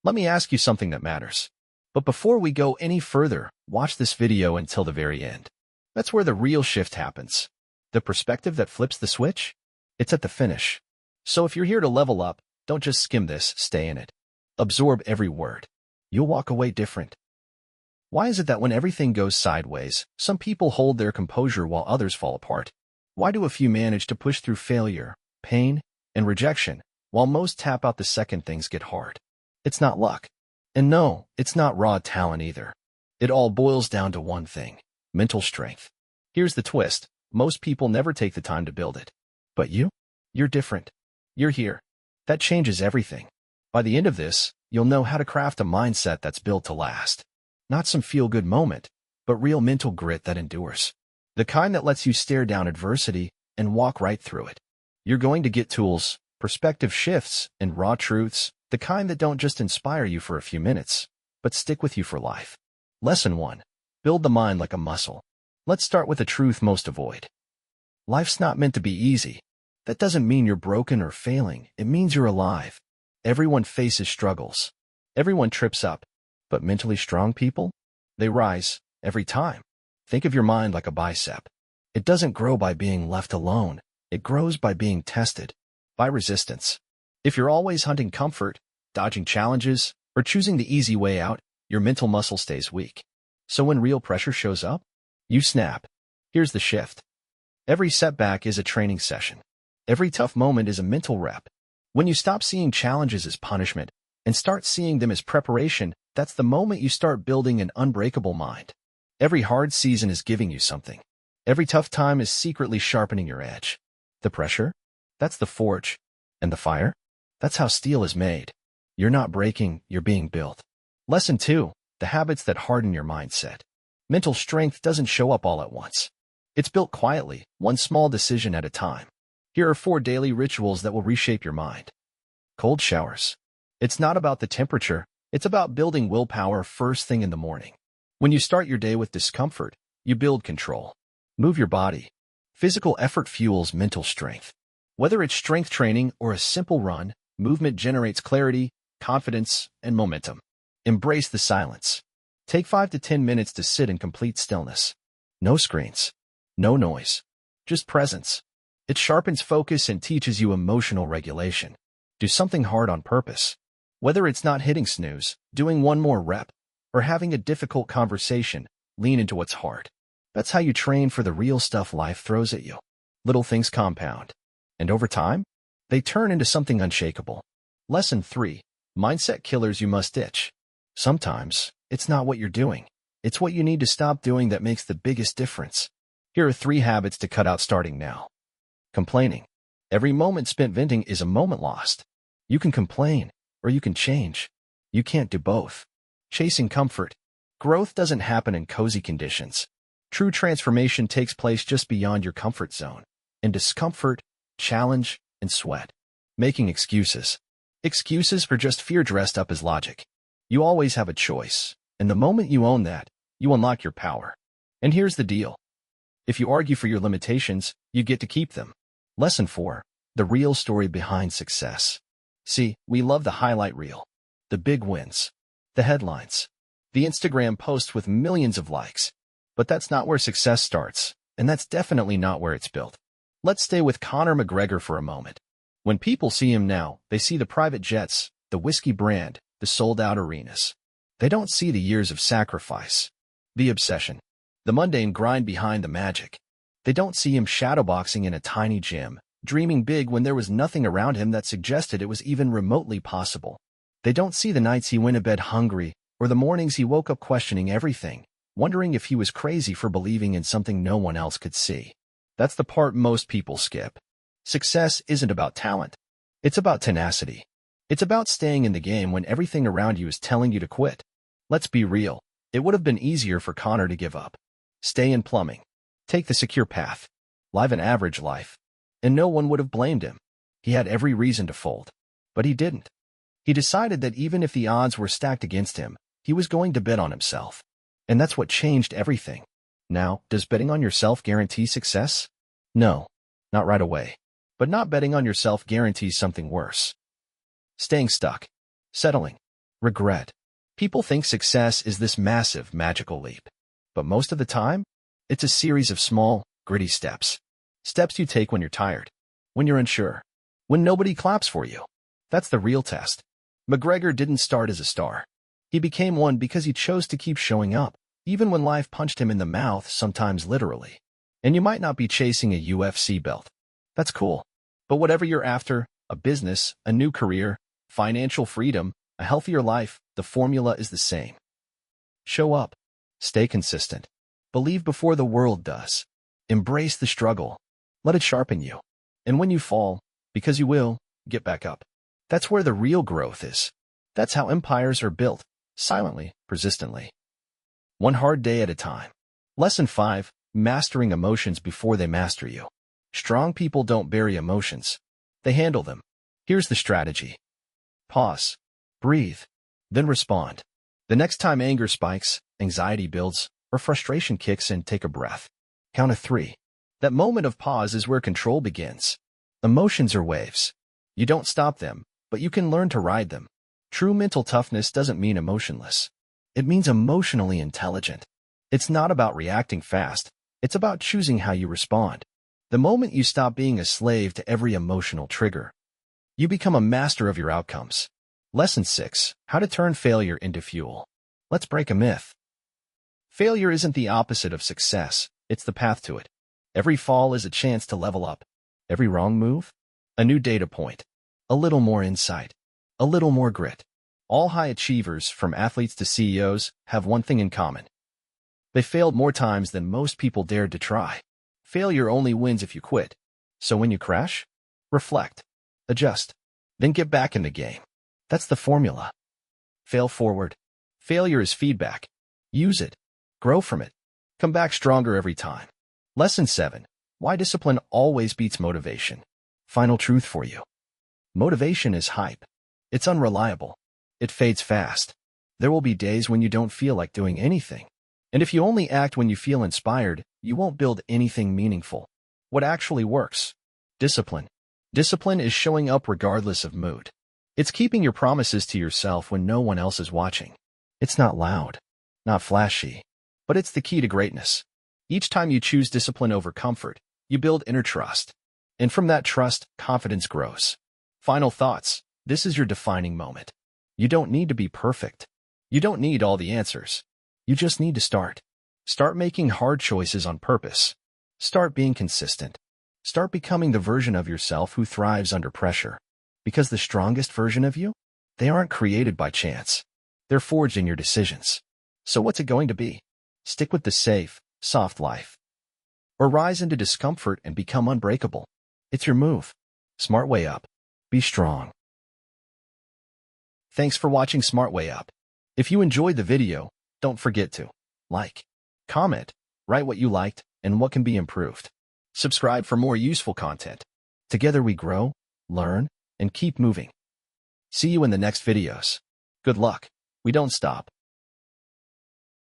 let me ask you something that matters. But before we go any further, watch this video until the very end. That's where the real shift happens. The perspective that flips the switch? It's at the finish. So if you're here to level up, don't just skim this, stay in it. Absorb every word. You'll walk away different. Why is it that when everything goes sideways, some people hold their composure while others fall apart? Why do a few manage to push through failure, pain, and rejection, while most tap out the second things get hard? It's not luck. And no, it's not raw talent either. It all boils down to one thing: mental strength. Here's the twist: most people never take the time to build it. But you're different. You're here. That changes everything. By the end of this, you'll know how to craft a mindset that's built to last. Not some feel-good moment, but real mental grit that endures. The kind that lets you stare down adversity and walk right through it. You're going to get tools, perspective shifts, and raw truths, the kind that don't just inspire you for a few minutes, but stick with you for life. Lesson 1. Build the mind like a muscle. Let's start with a truth most avoid. Life's not meant to be easy. That doesn't mean you're broken or failing. It means you're alive. Everyone faces struggles. Everyone trips up. But mentally strong people? They rise, every time. Think of your mind like a bicep. It doesn't grow by being left alone. It grows by being tested, by resistance. If you're always hunting comfort, dodging challenges, or choosing the easy way out, your mental muscle stays weak. So when real pressure shows up, you snap. Here's the shift. Every setback is a training session. Every tough moment is a mental rep. When you stop seeing challenges as punishment and start seeing them as preparation, that's the moment you start building an unbreakable mind. Every hard season is giving you something. Every tough time is secretly sharpening your edge. The pressure? That's the forge. And the fire? That's how steel is made. You're not breaking, you're being built. Lesson 2. The habits that harden your mindset. Mental strength doesn't show up all at once. It's built quietly, one small decision at a time. Here are 4 daily rituals that will reshape your mind. Cold showers. It's not about the temperature. It's about building willpower first thing in the morning. When you start your day with discomfort, you build control. Move your body. Physical effort fuels mental strength. Whether it's strength training or a simple run, movement generates clarity, confidence, and momentum. Embrace the silence. Take 5 to 10 minutes to sit in complete stillness. No screens. No noise. Just presence. It sharpens focus and teaches you emotional regulation. Do something hard on purpose. Whether it's not hitting snooze, doing one more rep, or having a difficult conversation, lean into what's hard. That's how you train for the real stuff life throws at you. Little things compound. And over time, they turn into something unshakable. Lesson 3. Mindset killers you must ditch. Sometimes, it's not what you're doing. It's what you need to stop doing that makes the biggest difference. Here are 3 habits to cut out starting now. Complaining. Every moment spent venting is a moment lost. You can complain, or you can change. You can't do both. Chasing comfort. Growth doesn't happen in cozy conditions. True transformation takes place just beyond your comfort zone, in discomfort, challenge, and sweat. Making excuses. Excuses for just fear dressed up as logic. You always have a choice, and the moment you own that, you unlock your power. And here's the deal. If you argue for your limitations, you get to keep them. Lesson 4. The real story behind success. See, we love the highlight reel, the big wins, the headlines, the Instagram posts with millions of likes. But that's not where success starts, and that's definitely not where it's built. Let's stay with Conor McGregor for a moment. When people see him now, they see the private jets, the whiskey brand, the sold-out arenas. They don't see the years of sacrifice, the obsession, the mundane grind behind the magic. They don't see him shadowboxing in a tiny gym, dreaming big when there was nothing around him that suggested it was even remotely possible. They don't see the nights he went to bed hungry, or the mornings he woke up questioning everything, wondering if he was crazy for believing in something no one else could see. That's the part most people skip. Success isn't about talent. It's about tenacity. It's about staying in the game when everything around you is telling you to quit. Let's be real. It would have been easier for Conor to give up. Stay in plumbing. Take the secure path. Live an average life. And no one would have blamed him. He had every reason to fold. But he didn't. He decided that even if the odds were stacked against him, he was going to bet on himself. And that's what changed everything. Now, does betting on yourself guarantee success? No, not right away. But not betting on yourself guarantees something worse. Staying stuck. Settling. Regret. People think success is this massive, magical leap. But most of the time, it's a series of small, gritty steps. Steps you take when you're tired, when you're unsure, when nobody claps for you. That's the real test. McGregor didn't start as a star. He became one because he chose to keep showing up, even when life punched him in the mouth, sometimes literally. And you might not be chasing a UFC belt. That's cool. But whatever you're after, a business, a new career, financial freedom, a healthier life, the formula is the same. Show up. Stay consistent. Believe before the world does. Embrace the struggle. Let it sharpen you. And when you fall, because you will, get back up. That's where the real growth is. That's how empires are built, silently, persistently. One hard day at a time. Lesson 5, mastering emotions before they master you. Strong people don't bury emotions. They handle them. Here's the strategy. Pause. Breathe. Then respond. The next time anger spikes, anxiety builds, or frustration kicks in, take a breath. Count to 3. That moment of pause is where control begins. Emotions are waves. You don't stop them, but you can learn to ride them. True mental toughness doesn't mean emotionless. It means emotionally intelligent. It's not about reacting fast. It's about choosing how you respond. The moment you stop being a slave to every emotional trigger, you become a master of your outcomes. Lesson 6, how to turn failure into fuel. Let's break a myth. Failure isn't the opposite of success. It's the path to it. Every fall is a chance to level up. Every wrong move, a new data point. A little more insight. A little more grit. All high achievers, from athletes to CEOs, have one thing in common. They failed more times than most people dared to try. Failure only wins if you quit. So when you crash, reflect, adjust, then get back in the game. That's the formula. Fail forward. Failure is feedback. Use it. Grow from it. Come back stronger every time. Lesson 7. Why discipline always beats motivation. Final truth for you. Motivation is hype. It's unreliable. It fades fast. There will be days when you don't feel like doing anything. And if you only act when you feel inspired, you won't build anything meaningful. What actually works? Discipline. Discipline is showing up regardless of mood. It's keeping your promises to yourself when no one else is watching. It's not loud, not flashy, but it's the key to greatness. Each time you choose discipline over comfort, you build inner trust. And from that trust, confidence grows. Final thoughts. This is your defining moment. You don't need to be perfect. You don't need all the answers. You just need to start. Start making hard choices on purpose. Start being consistent. Start becoming the version of yourself who thrives under pressure. Because the strongest version of you, they aren't created by chance. They're forged in your decisions. So what's it going to be? Stick with the safe, soft life. Or rise into discomfort and become unbreakable. It's your move. Smart Way Up. Be strong. Thanks for watching Smart Way Up. If you enjoyed the video, don't forget to like, comment, write what you liked and what can be improved. Subscribe for more useful content. Together we grow, learn, and keep moving. See you in the next videos. Good luck. We don't stop.